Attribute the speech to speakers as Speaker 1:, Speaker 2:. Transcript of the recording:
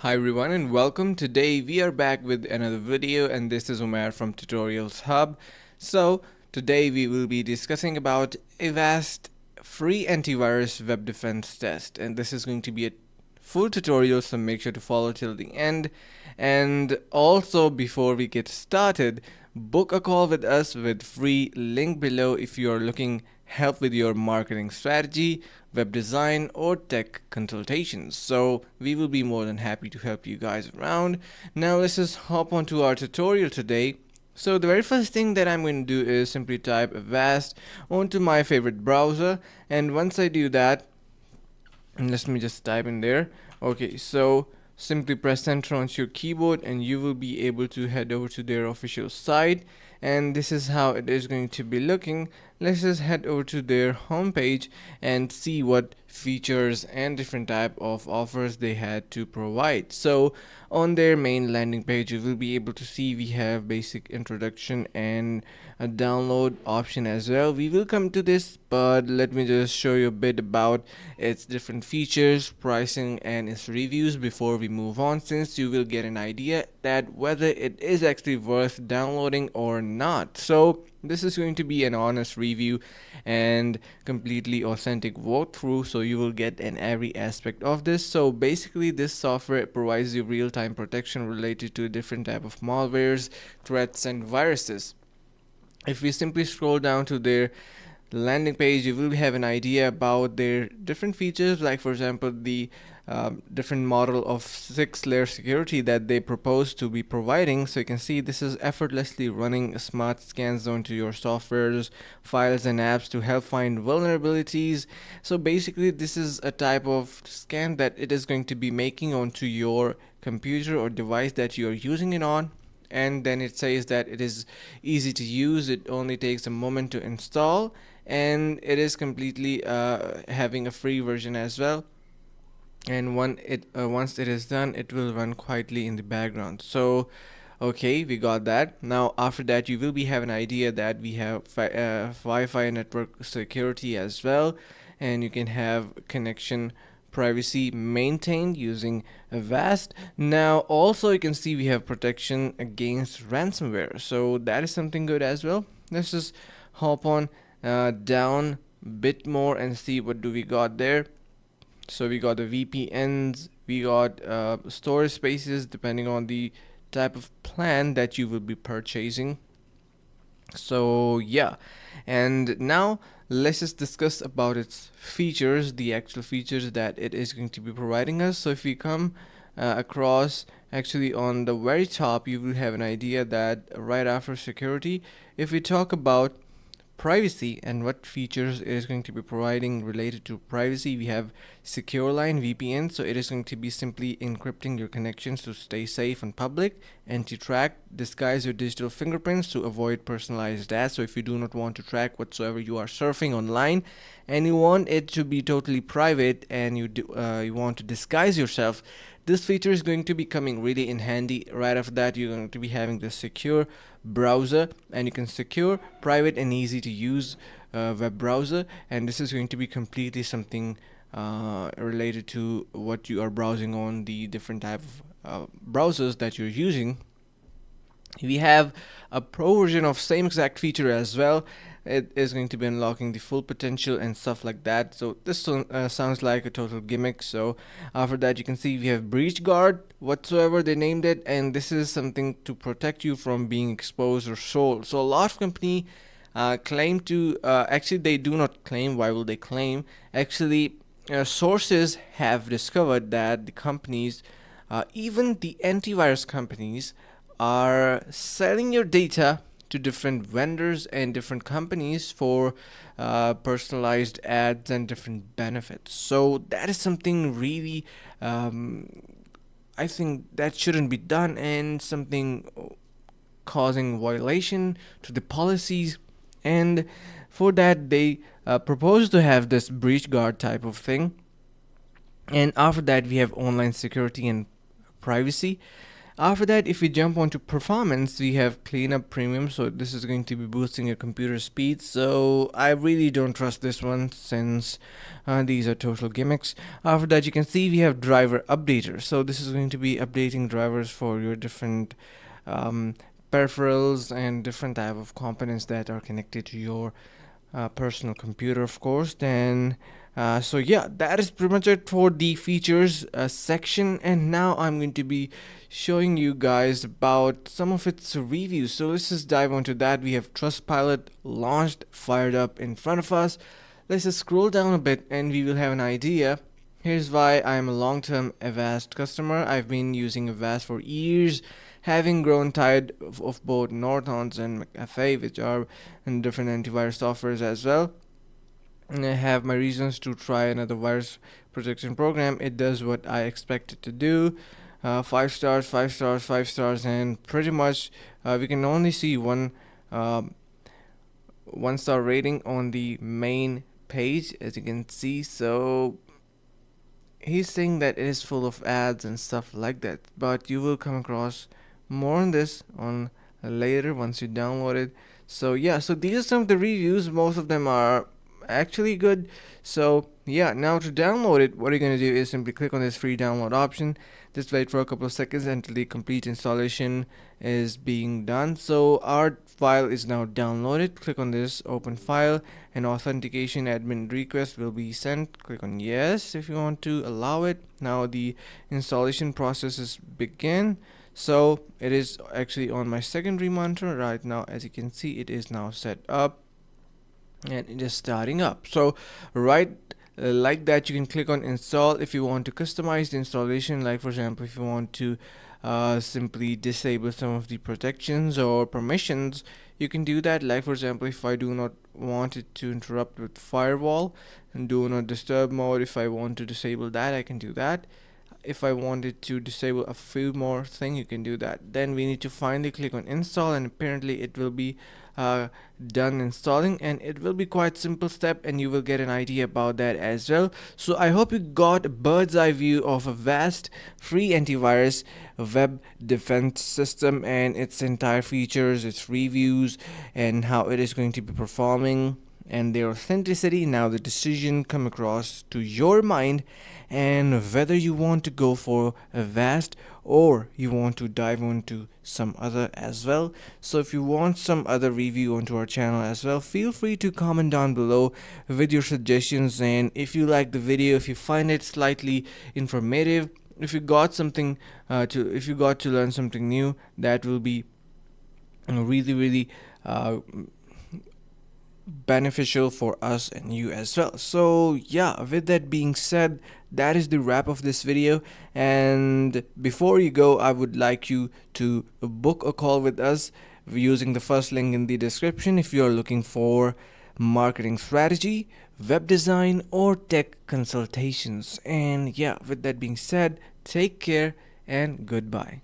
Speaker 1: Hi everyone and welcome. Today we are back with another video and this is Umar from Tutorials Hub. So today we will be discussing about Avast free antivirus web defense test, and this is going to be a full tutorial, so make sure to follow till the end. And also, before we get started, book a call with us with free link below if you are looking help with your marketing strategy, web design, or tech consultations. So we will be more than happy to help you guys around. Now let's just hop onto our tutorial today. So the very first thing that I'm going to do is simply type Avast onto my favorite browser, and once I do that, let me just type in there. Okay, so simply press enter onto your keyboard and you will be able to head over to their official site, and this is how it is going to be looking. Let's just head over to their homepage and see what features and different type of offers they had to provide. So on their main landing page you will be able to see we have basic introduction and a download option as well. We will come to this, but let me just show you a bit about its different features, pricing, and its reviews before we move on, since you will get an idea that whether it is actually worth downloading or not. So this is going to be an honest review and completely authentic walkthrough, so you will get in every aspect of this. So basically this software provides you real-time protection related to different type of malwares, threats, and viruses. If we simply scroll down to their landing page, you will have an idea about their different features, like for example the different model of 6-layer security that they propose to be providing. So you can see this is effortlessly running smart scans onto your softwares, files, and apps to help find vulnerabilities. So basically this is a type of scan that it is going to be making onto your computer or device that you are using it on, and then it says that it is easy to use, it only takes a moment to install, and it is completely having a free version as well. And once it is done, it will run quietly in the background. So okay, we got that. Now after that you will be have an idea that we have Wi-Fi network security as well, and you can have connection privacy maintained using Avast. Now also you can see we have protection against ransomware, so that is something good as well. Let's just hop on down a bit more and see what do we got there. So we got the VPNs, we got storage spaces depending on the type of plan that you will be purchasing. So yeah, and now let's just discuss about its features, the actual features that it is going to be providing us. So if we come across, actually on the very top you will have an idea that right after security, if we talk about privacy and what features it is going to be providing related to privacy, we have secure line VPN. So it is going to be simply encrypting your connections to stay safe and public, anti-track, disguise your digital fingerprints to avoid personalized ads. So if you do not want to track whatsoever you are surfing online and you want it to be totally private, and you want to disguise yourself, this feature is going to be coming really in handy. Right after that you're going to be having the secure browser, and you can secure, private, and easy to use web browser, and this is going to be completely something related to what you are browsing on, the different type of browsers that you're using. We have a pro version of same exact feature as well. It is going to be unlocking the full potential and stuff like that. So this sounds like a total gimmick. So after that you can see we have breach guard whatsoever they named it, and this is something to protect you from being exposed or sold. So a lot of company claim to actually they do not claim. Why will they claim? Actually sources have discovered that the companies, even the antivirus companies, are selling your data to different vendors and different companies for personalized ads and different benefits. So that is something really I think that shouldn't be done, and something causing violation to the policies. And for that they propose to have this breach guard type of thing. And after that we have online security and privacy. After that, if we jump onto performance, we have cleanup premium. So this is going to be boosting your computer speed. So I really don't trust this one, since these are total gimmicks. After that, you can see we have driver updater. So this is going to be updating drivers for your different um, peripherals and different type of components that are connected to your personal computer, of course. Then so yeah, that is pretty much it for the features section, and now I'm going to be showing you guys about some of its reviews. So let's just dive onto that. We have Trustpilot launched, fired up in front of us. Let's just scroll down a bit and we will have an idea. Here's why I'm a long-term Avast customer. I've been using Avast for years, having grown tired of both Nortons and McAfee, which are in different antivirus softwares as well. And I have my reasons to try another virus protection program. It does what I expect it to do. 5 stars, 5 stars, 5 stars, and pretty much we can only see uh, 1 star rating on the main page, as you can see. So he's saying that it is full of ads and stuff like that, but you will come across more on this on later once you download it. So yeah, so these are some of the reviews. Most of them are actually good. So yeah, now to download it, what you're going to do is simply click on this free download option. Just wait for a couple of seconds until the complete installation is being done. So our file is now downloaded. Click on this open file, and authentication admin request will be sent. Click on yes if you want to allow it. Now the installation process is begin. So it is actually on my secondary monitor right now. As you can see, it is now set up and it is starting up. So right like that, you can click on install if you want to customize the installation. Like for example, if you want to simply disable some of the protections or permissions, you can do that. Like for example, if I do not want it to interrupt with firewall and do not disturb mode, if I want to disable that, I can do that. If I wanted to disable a few more things, you can do that. Then we need to finally click on install, and apparently it will be done installing, and it will be quite simple step, and you will get an idea about that as well. So I hope you got a bird's eye view of a vast free antivirus web defense system and its entire features, its reviews, and how it is going to be performing and their authenticity. Now the decision come across to your mind, and whether you want to go for Avast or you want to dive into some other as well. So if you want some other review onto our channel as well, feel free to comment down below with your suggestions. And if you like the video, if you find it slightly informative, if you got something if you got to learn something new, that will be really beneficial for us and you as well. So yeah, with that being said, that is the wrap of this video. And before you go, I would like you to book a call with us using the first link in the description if you are looking for marketing strategy, web design, or tech consultations. And yeah, with that being said, take care and goodbye.